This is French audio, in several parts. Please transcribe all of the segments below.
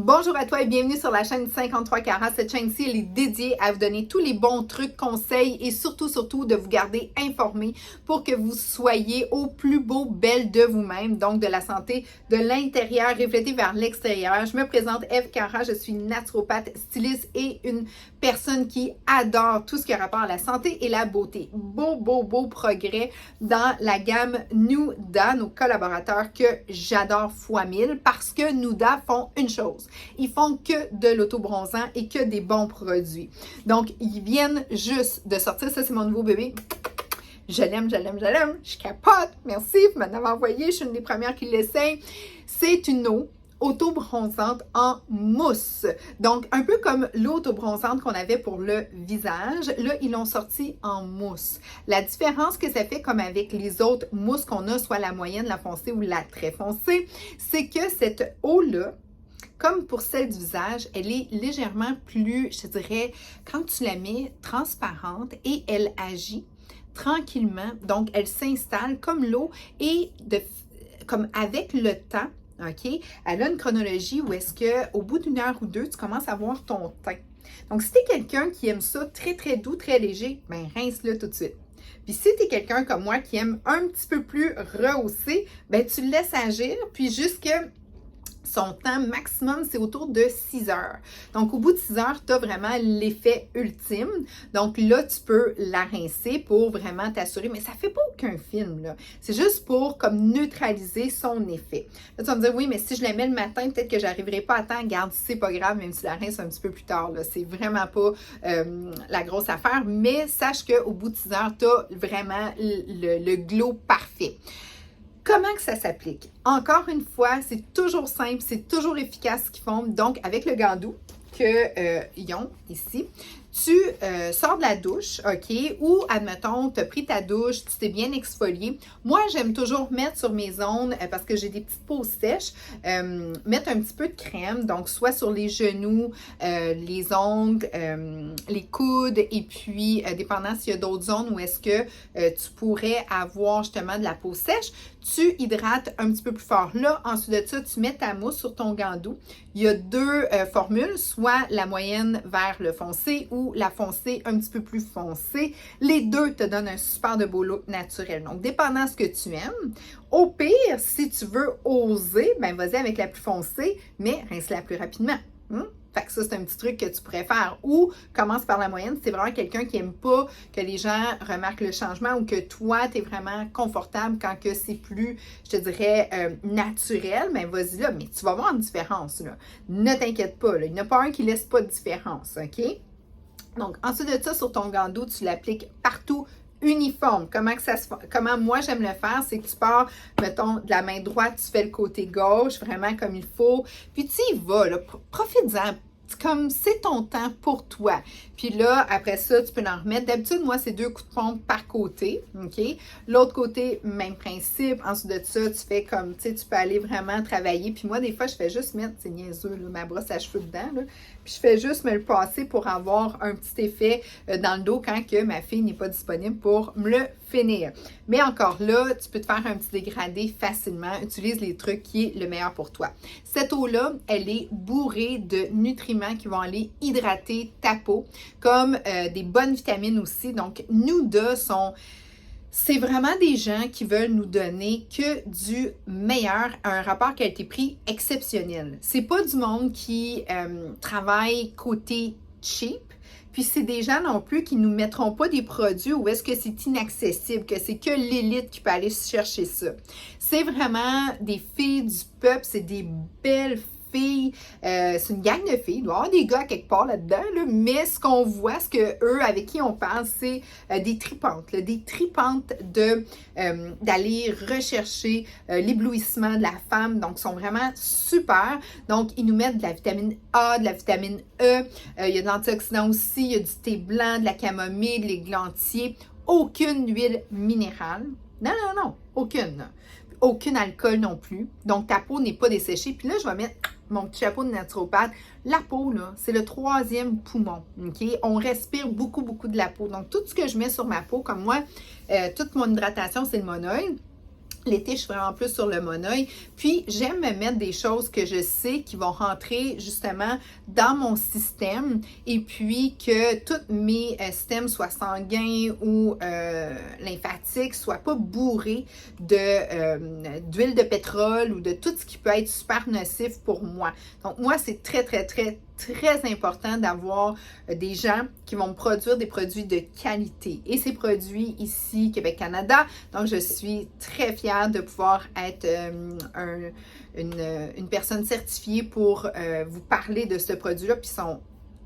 Bonjour à toi et bienvenue sur la chaîne 53 carats. Cette chaîne-ci, elle est dédiée à vous donner tous les bons trucs, conseils et surtout de vous garder informés pour que vous soyez au plus beau belle de vous-même, donc de la santé de l'intérieur reflétée vers l'extérieur. Je me présente Eve Cara, je suis naturopathe, styliste et une personne qui adore tout ce qui a rapport à la santé et la beauté. Beau progrès dans la gamme Nuda, nos collaborateurs que j'adore fois 1000 parce que Nuda font une chose. Ils font que de l'autobronzant et que des bons produits. Donc, ils viennent juste de sortir. Ça, c'est mon nouveau bébé. Je l'aime. Je capote. Merci, vous m'en avez envoyé. Je suis une des premières qui l'essaye. C'est une eau auto-bronzante en mousse. Donc, un peu comme l'eau auto-bronzante qu'on avait pour le visage, là, ils l'ont sorti en mousse. La différence que ça fait, comme avec les autres mousses qu'on a, soit la moyenne, la foncée ou la très foncée, c'est que cette eau-là, comme pour celle du visage, elle est légèrement plus, je te dirais, quand tu la mets, transparente et elle agit tranquillement. Donc, elle s'installe comme l'eau et comme avec le temps, OK? Elle a une chronologie où est-ce qu'au bout d'une heure ou deux, tu commences à voir ton teint. Donc, si tu es quelqu'un qui aime ça très doux, très léger, ben rince-le tout de suite. Puis si tu es quelqu'un comme moi qui aime un petit peu plus rehaussé, ben tu le laisses agir, puis jusque son temps maximum, c'est autour de 6 heures. Donc, au bout de 6 heures, tu as vraiment l'effet ultime. Donc, là, tu peux la rincer pour vraiment t'assurer. Mais ça ne fait pas aucun film, là. C'est juste pour comme neutraliser son effet. Là, tu vas me dire, oui, mais si je la mets le matin, peut-être que je n'arriverai pas à temps. Garde, c'est pas grave, même si la rince un petit peu plus tard. C'est vraiment pas la grosse affaire. Mais sache qu'au bout de 6 heures, tu as vraiment le glow parfait. Comment que ça s'applique? Encore une fois, c'est toujours simple, c'est toujours efficace ce qu'ils font. Donc, avec le gandou qu'ils ont ici, tu sors de la douche, OK? Ou, admettons, tu as pris ta douche, tu t'es bien exfolié. Moi, j'aime toujours mettre sur mes ongles, parce que j'ai des petites peaux sèches, mettre un petit peu de crème, donc soit sur les genoux, les ongles, les coudes, et puis, dépendant s'il y a d'autres zones où est-ce que tu pourrais avoir justement de la peau sèche, tu hydrates un petit peu plus fort. Là, ensuite de ça, tu mets ta mousse sur ton gandou. Il y a deux formules, soit la moyenne vers le foncé ou la foncée un petit peu plus foncée. Les deux te donnent un super de beau look naturel. Donc, dépendant de ce que tu aimes. Au pire, si tu veux oser, ben vas-y avec la plus foncée, mais rince-la plus rapidement. Fait que ça, c'est un petit truc que tu pourrais faire. Ou commence par la moyenne. Si c'est vraiment quelqu'un qui n'aime pas que les gens remarquent le changement ou que toi, tu es vraiment confortable quand que c'est plus, je te dirais, naturel, ben vas-y là. Mais tu vas voir une différence, là. Ne t'inquiète pas, là. Il n'y en a pas un qui ne laisse pas de différence, OK? Donc, ensuite de ça, sur ton gandou, tu l'appliques partout uniforme. Comment moi j'aime le faire, c'est que tu pars, mettons, de la main droite, tu fais le côté gauche, vraiment comme il faut. Puis tu y vas, là, profites-en. Comme c'est ton temps pour toi. Puis là, après ça, tu peux en remettre. D'habitude, moi, c'est 2 coups de pompe par côté. OK? L'autre côté, même principe. Ensuite de ça, tu fais comme, tu sais, tu peux aller vraiment travailler. Puis moi, des fois, je fais juste mettre, c'est niaiseux, là, ma brosse à cheveux dedans, là. Puis je fais juste me le passer pour avoir un petit effet dans le dos quand que ma fille n'est pas disponible pour me le finir. Mais encore là, tu peux te faire un petit dégradé facilement. Utilise les trucs qui est le meilleur pour toi. Cette eau-là, elle est bourrée de nutriments qui vont aller hydrater ta peau, comme des bonnes vitamines aussi. Donc, Nuda c'est vraiment des gens qui veulent nous donner que du meilleur, un rapport qualité-prix exceptionnel. C'est pas du monde qui travaille côté cheap. Puis c'est des gens non plus qui ne nous mettront pas des produits où est-ce que c'est inaccessible, que c'est que l'élite qui peut aller chercher ça. C'est vraiment des filles du peuple, c'est des belles filles, c'est une gang de filles, il doit y avoir des gars quelque part là-dedans, là, mais ce qu'on voit, ce que eux avec qui on parle, c'est des tripantes, là, des tripantes d'aller rechercher l'éblouissement de la femme, donc sont vraiment super. Donc ils nous mettent de la vitamine A, de la vitamine E, il y a de l'antioxydant aussi, il y a du thé blanc, de la camomille, de l'églantier, aucune huile minérale, non, aucune. Aucun alcool non plus. Donc, ta peau n'est pas desséchée. Puis là, je vais mettre mon petit chapeau de naturopathe. La peau, là, c'est le 3e poumon. OK? On respire beaucoup de la peau. Donc, tout ce que je mets sur ma peau, comme moi, toute mon hydratation, c'est le monoïde. L'été, je suis vraiment plus sur le monoeil. Puis, j'aime me mettre des choses que je sais qui vont rentrer justement dans mon système et puis que tous mes systèmes, soit sanguins ou lymphatiques, soient pas bourrés d'huile de pétrole ou de tout ce qui peut être super nocif pour moi. Donc, moi, c'est très, très, très, très important d'avoir des gens qui vont me produire des produits de qualité. Et ces produits ici, Québec-Canada, donc je suis très fière de pouvoir être une personne certifiée pour vous parler de ce produit-là, puis ils sont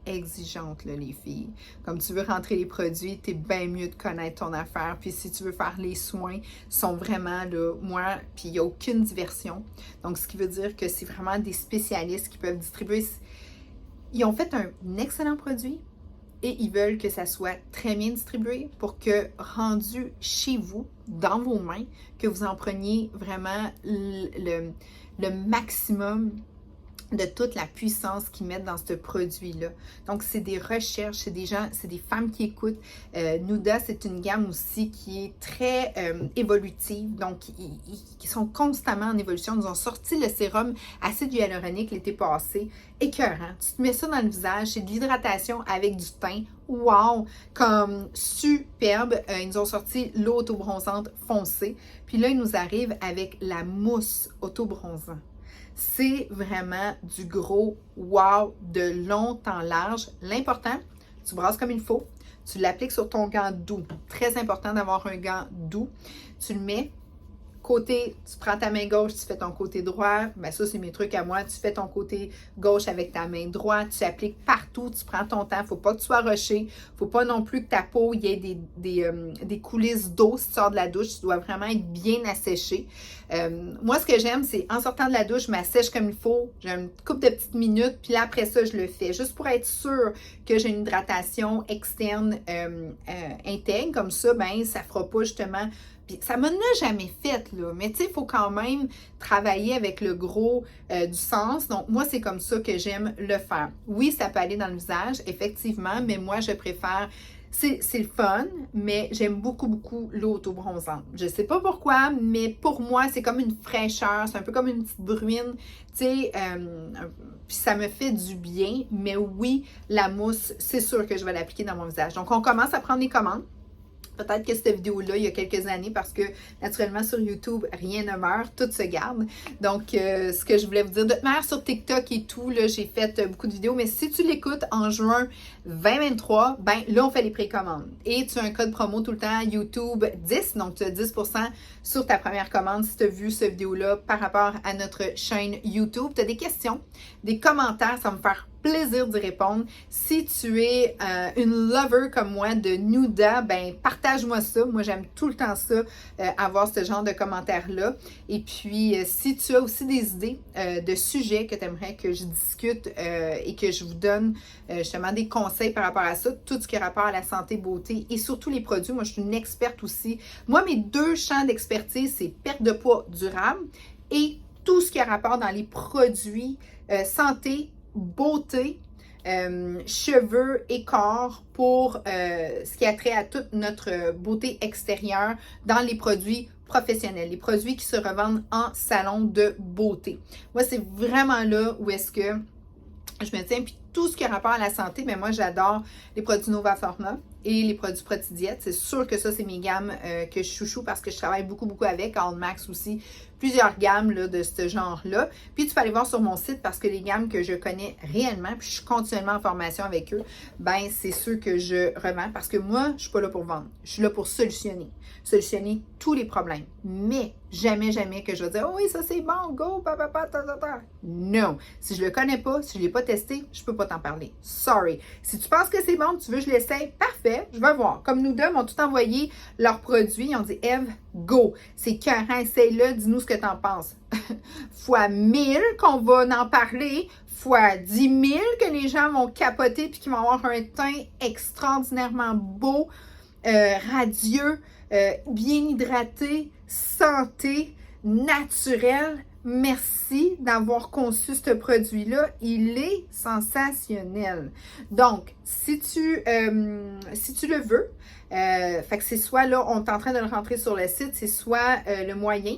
exigeantes, là, les filles. Comme tu veux rentrer les produits, t'es bien mieux de connaître ton affaire. Puis si tu veux faire les soins, sont vraiment, là, moi, puis il n'y a aucune diversion. Donc, ce qui veut dire que c'est vraiment des spécialistes qui peuvent distribuer. Ils ont fait un excellent produit et ils veulent que ça soit très bien distribué pour que, rendu chez vous, dans vos mains, que vous en preniez vraiment le maximum de toute la puissance qu'ils mettent dans ce produit-là. Donc, c'est des recherches, c'est des gens, c'est des femmes qui écoutent. Nuda, c'est une gamme aussi qui est très évolutive. Donc, ils sont constamment en évolution. Ils nous ont sorti le sérum acide hyaluronique l'été passé. Écœurant. Tu te mets ça dans le visage, c'est de l'hydratation avec du teint. Wow! Comme superbe. Ils nous ont sorti l'eau auto-bronzante foncée. Puis là, ils nous arrivent avec la mousse auto-bronzant. C'est vraiment du gros wow de long en large. L'important, tu brasses comme il faut. Tu l'appliques sur ton gant doux. Très important d'avoir un gant doux. Tu le mets côté, tu prends ta main gauche, tu fais ton côté droit. Ben ça, c'est mes trucs à moi. Tu fais ton côté gauche avec ta main droite. Tu appliques partout. Tu prends ton temps. Il ne faut pas que tu sois rushé. Il ne faut pas non plus que ta peau y ait des coulisses d'eau si tu sors de la douche. Tu dois vraiment être bien asséché. Moi, ce que j'aime, c'est en sortant de la douche, je m'assèche comme il faut. J'ai une couple de petites minutes. Puis là, après ça, je le fais. Juste pour être sûr que j'ai une hydratation externe intègre. Comme ça, ben ça ne fera pas justement... Puis ça m'en a jamais fait, là. Mais tu sais, il faut quand même travailler avec le gros du sens. Donc, moi, c'est comme ça que j'aime le faire. Oui, ça peut aller dans le visage, effectivement, mais moi, je préfère... C'est le fun, mais j'aime beaucoup, beaucoup l'eau auto-bronzante. Je sais pas pourquoi, mais pour moi, c'est comme une fraîcheur. C'est un peu comme une petite bruine. Tu sais, puis ça me fait du bien. Mais oui, la mousse, c'est sûr que je vais l'appliquer dans mon visage. Donc, on commence à prendre les commandes. Peut-être que cette vidéo-là, il y a quelques années, parce que naturellement sur YouTube, rien ne meurt, tout se garde. Donc, ce que je voulais vous dire, de toute manière, sur TikTok et tout, là, j'ai fait beaucoup de vidéos, mais si tu l'écoutes en juin 2023, ben là, on fait les précommandes. Et tu as un code promo tout le temps, YouTube 10, donc tu as 10% sur ta première commande si tu as vu cette vidéo-là par rapport à notre chaîne YouTube. Tu as des questions, des commentaires, ça va me faire plaisir d'y répondre. Si tu es une lover comme moi de Nuda, ben partage-moi ça. Moi, j'aime tout le temps ça, avoir ce genre de commentaires-là. Et puis, si tu as aussi des idées de sujets que tu aimerais que je discute et que je vous donne justement des conseils par rapport à ça, tout ce qui a rapport à la santé, beauté et surtout les produits. Moi, je suis une experte aussi. Moi, mes deux champs d'expertise, c'est perte de poids durable et tout ce qui a rapport dans les produits santé, beauté, cheveux et corps pour ce qui a trait à toute notre beauté extérieure dans les produits professionnels, les produits qui se revendent en salon de beauté. Moi, c'est vraiment là où est-ce que je me tiens. Puis tout ce qui a rapport à la santé, mais moi, j'adore les produits Nova Forma et les produits Protidiète. C'est sûr que ça, c'est mes gammes que je chouchou parce que je travaille beaucoup, beaucoup avec. All Max aussi, plusieurs gammes là, de ce genre-là. Puis tu peux aller voir sur mon site parce que les gammes que je connais réellement, puis je suis continuellement en formation avec eux, ben c'est ceux que je revends parce que moi, je ne suis pas là pour vendre. Je suis là pour solutionner tous les problèmes. Mais jamais, jamais que je vais dire « Oh oui, ça c'est bon, go, papa, ta. Non. Si je le connais pas, si je l'ai pas testé, je peux pas t'en parler. Sorry. Si tu penses que c'est bon, tu veux que je l'essaye, parfait, je vais voir. Comme nous deux m'ont tout envoyé leurs produits, ils ont dit « Eve, go. C'est écœurant, essaye-le, dis-nous ce que tu en penses. » Fois 1000 qu'on va en parler, fois 10 000 que les gens vont capoter puis qu'ils vont avoir un teint extraordinairement beau, radieux, bien hydraté, santé, naturel. merci d'avoir conçu ce produit-là. Il est sensationnel. Donc, si tu le veux, fait que c'est soit là, on est en train de le rentrer sur le site, c'est soit le moyen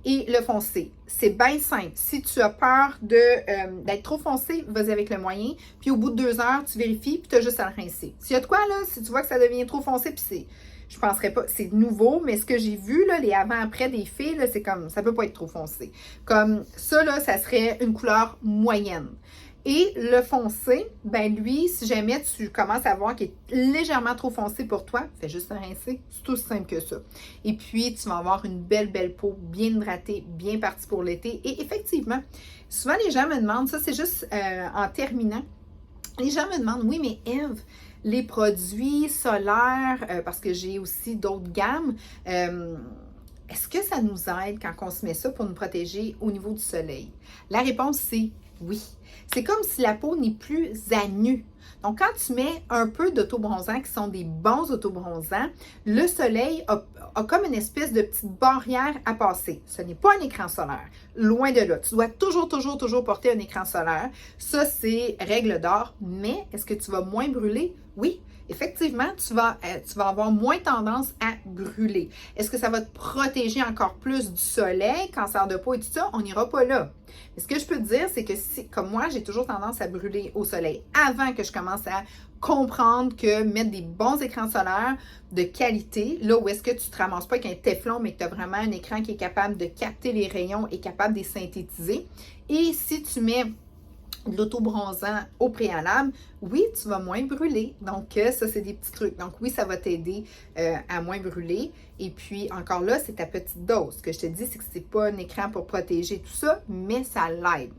et le foncé. C'est bien simple. Si tu as peur d'être trop foncé, vas-y avec le moyen. Puis au bout de 2 heures, tu vérifies, puis tu as juste à le rincer. S'il y a de quoi, là, si tu vois que ça devient trop foncé, puis je penserais pas, c'est nouveau, mais ce que j'ai vu, là, les avant-après des filles, là, c'est comme, ça peut pas être trop foncé. Comme ça, là, ça serait une couleur moyenne. Et le foncé, ben lui, si jamais tu commences à voir qu'il est légèrement trop foncé pour toi, fais juste le rincer. C'est tout simple que ça. Et puis, tu vas avoir une belle peau, bien hydratée, bien partie pour l'été. Et effectivement, souvent les gens me demandent, ça c'est juste en terminant, les gens me demandent, oui, mais Eve, les produits solaires, parce que j'ai aussi d'autres gammes, est-ce que ça nous aide quand on se met ça pour nous protéger au niveau du soleil? La réponse, c'est oui. C'est comme si la peau n'est plus à nu. Donc, quand tu mets un peu d'autobronzants qui sont des bons autobronzants, le soleil a comme une espèce de petite barrière à passer. Ce n'est pas un écran solaire. Loin de là. Tu dois toujours porter un écran solaire. Ça, c'est règle d'or. Mais est-ce que tu vas moins brûler? Oui. Effectivement, tu vas avoir moins tendance à brûler. Est-ce que ça va te protéger encore plus du soleil, cancer de peau et tout ça? On n'ira pas là. Mais ce que je peux te dire, c'est que comme moi, j'ai toujours tendance à brûler au soleil avant que je commence à comprendre que mettre des bons écrans solaires de qualité, là où est-ce que tu ne te ramasses pas avec un téflon, mais que tu as vraiment un écran qui est capable de capter les rayons et capable de les synthétiser. Et si tu mets de l'autobronzant au préalable, oui, tu vas moins brûler. Donc, ça, c'est des petits trucs. Donc, oui, ça va t'aider à moins brûler. Et puis, encore là, c'est ta petite dose. Ce que je te dis, c'est que c'est pas un écran pour protéger tout ça, mais ça l'aide.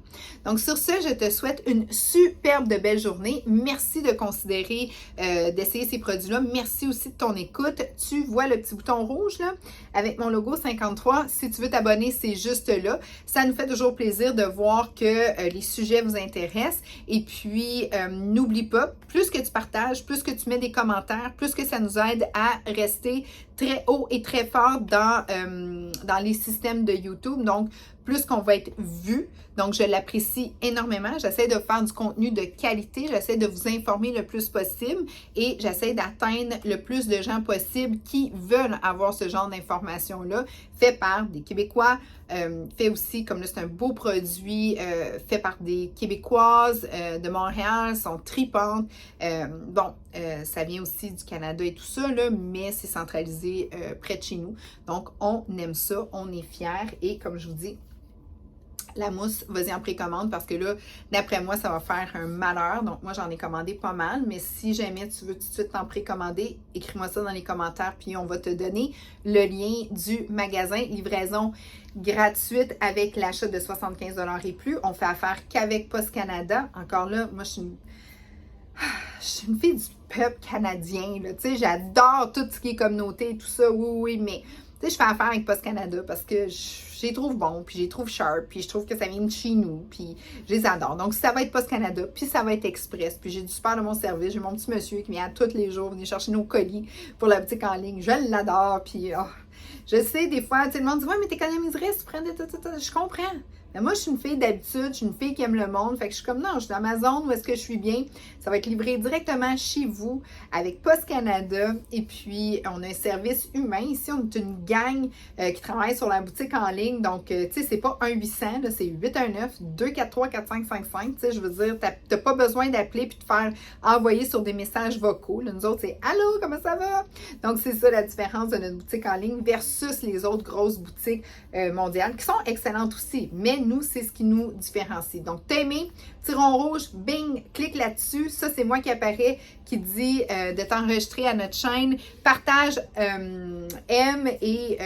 Donc, sur ce, je te souhaite une superbe de belle journée. Merci de considérer d'essayer ces produits-là. Merci aussi de ton écoute. Tu vois le petit bouton rouge, là, avec mon logo 53. Si tu veux t'abonner, c'est juste là. Ça nous fait toujours plaisir de voir que les sujets vous intéressent. Et puis, n'oublie pas, plus que tu partages, plus que tu mets des commentaires, plus que ça nous aide à rester très haut et très fort dans les systèmes de YouTube. Donc, plus qu'on va être vu. Donc, je l'apprécie énormément. J'essaie de faire du contenu de qualité. J'essaie de vous informer le plus possible et j'essaie d'atteindre le plus de gens possible qui veulent avoir ce genre d'informations-là, fait par des Québécois, fait aussi, comme là, c'est un beau produit, fait par des Québécoises de Montréal, sont tripantes. Ça vient aussi du Canada et tout ça, là, mais c'est centralisé près de chez nous. Donc, on aime ça, on est fiers et comme je vous dis, la mousse, vas-y en précommande parce que là, d'après moi, ça va faire un malheur. Donc, moi, j'en ai commandé pas mal. Mais si jamais tu veux tout de suite t'en précommander, écris-moi ça dans les commentaires. Puis, on va te donner le lien du magasin. Livraison gratuite avec l'achat de 75 $ et plus. On fait affaire qu'avec Post Canada. Encore là, moi, je suis une fille du peuple canadien. Tu sais, j'adore tout ce qui est communauté et tout ça. Oui, mais tu sais, je fais affaire avec Post Canada parce que je les trouve bons, puis je les trouve sharp, puis je trouve que ça vient de chez nous, puis je les adore. Donc, ça va être Post Canada, puis ça va être Express, puis j'ai du super de mon service. J'ai mon petit monsieur qui vient tous les jours venir chercher nos colis pour la boutique en ligne. Je l'adore, puis je sais, des fois, tu sais, le monde dit « Ouais, mais t'économiserais si tu prenais tout. » Je comprends. Mais moi, je suis une fille d'habitude, je suis une fille qui aime le monde. Fait que je suis comme non, je suis dans ma zone où est-ce que je suis bien. Ça va être livré directement chez vous avec Post Canada. Et puis, on a un service humain. Ici, on est une gang qui travaille sur la boutique en ligne. Donc, tu sais, c'est pas 1-800, là, c'est 819-243-4555. Tu sais, je veux dire, t'as pas besoin d'appeler puis de faire envoyer sur des messages vocaux. Là, nous autres, c'est « Allô, comment ça va? » Donc, c'est ça la différence de notre boutique en ligne versus les autres grosses boutiques mondiales qui sont excellentes aussi. Mais nous, c'est ce qui nous différencie. Donc, t'as aimé, petit rond rouge, bing, clique là-dessus. Ça, c'est moi qui apparaît, qui dit de t'enregistrer à notre chaîne. Partage, aime et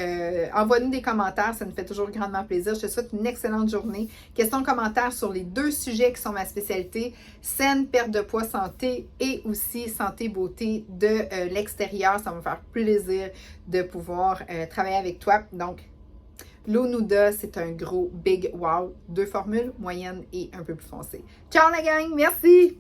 envoie-nous des commentaires. Ça nous fait toujours grandement plaisir. Je te souhaite une excellente journée. Questions, commentaires sur les 2 sujets qui sont ma spécialité. Saine, perte de poids, santé et aussi santé, beauté de l'extérieur. Ça va me faire plaisir de pouvoir travailler avec toi. Donc, l'eau Nuda, c'est un gros big wow. 2 formules, moyenne et un peu plus foncée. Ciao la gang, merci!